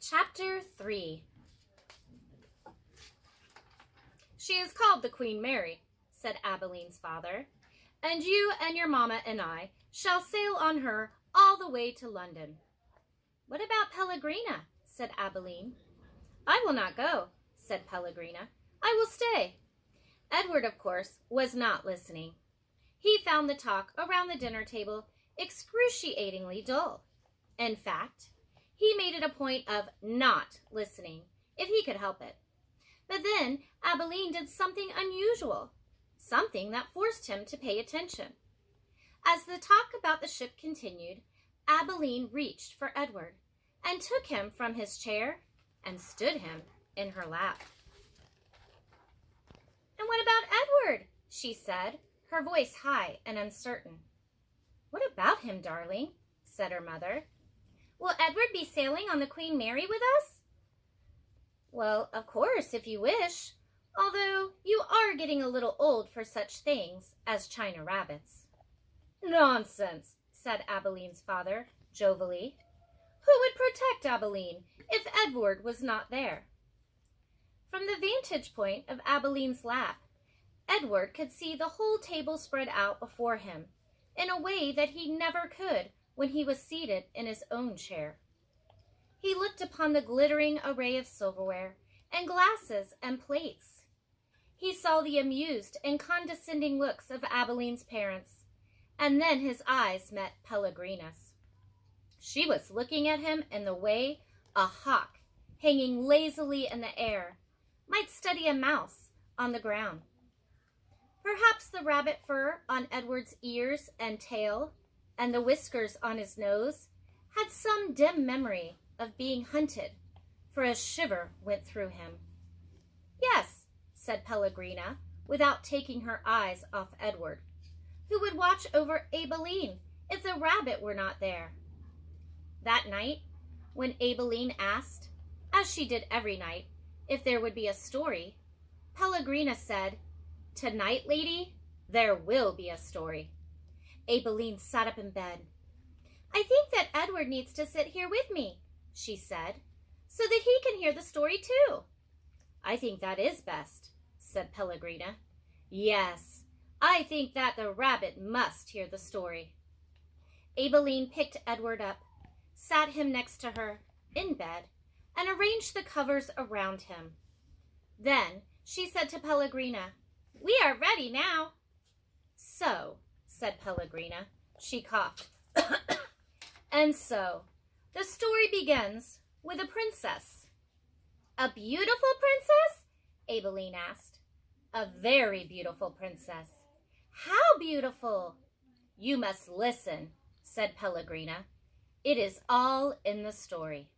Chapter 3. "She is called the Queen Mary," said Abeline's father, "and you and your mamma and I shall sail on her all the way to London." "What about Pellegrina?" said Abeline. "I will not go," said Pellegrina. "I will stay." Edward, of course, was not listening. He found the talk around the dinner table excruciatingly dull. In fact, he made it a point of not listening, if he could help it. But then Abeline did something unusual, something that forced him to pay attention. As the talk about the ship continued, Abeline reached for Edward and took him from his chair and stood him in her lap. "And what about Edward?" she said, her voice high and uncertain. "What about him, darling?" said her mother. "Will Edward be sailing on the Queen Mary with us?" "Well, of course, if you wish, although you are getting a little old for such things as China rabbits." "Nonsense," said Abeline's father, jovially. Who would protect Abeline if Edward was not there? From the vantage point of Abeline's lap, Edward could see the whole table spread out before him in a way that he never could when he was seated in his own chair. He looked upon the glittering array of silverware and glasses and plates. He saw the amused and condescending looks of Abeline's parents, and then his eyes met Pellegrina's. She was looking at him in the way a hawk, hanging lazily in the air, might study a mouse on the ground. Perhaps the rabbit fur on Edward's ears and tail, and the whiskers on his nose, had some dim memory of being hunted, for a shiver went through him. "Yes," said Pellegrina, without taking her eyes off Edward. "Who would watch over Abeline if the rabbit were not there?" That night, when Abeline asked, as she did every night, if there would be a story, Pellegrina said, "Tonight, lady, there will be a story." Abeline sat up in bed. "I think that Edward needs to sit here with me," she said, "so that he can hear the story too." "I think that is best," said Pellegrina. "Yes, I think that the rabbit must hear the story." Abeline picked Edward up, sat him next to her, in bed, and arranged the covers around him. Then she said to Pellegrina, "We are ready now." "So," said Pellegrina. She coughed. "And so, the story begins with a princess." "A beautiful princess?" Abeline asked. "A very beautiful princess." "How beautiful?" "You must listen," said Pellegrina. "It is all in the story."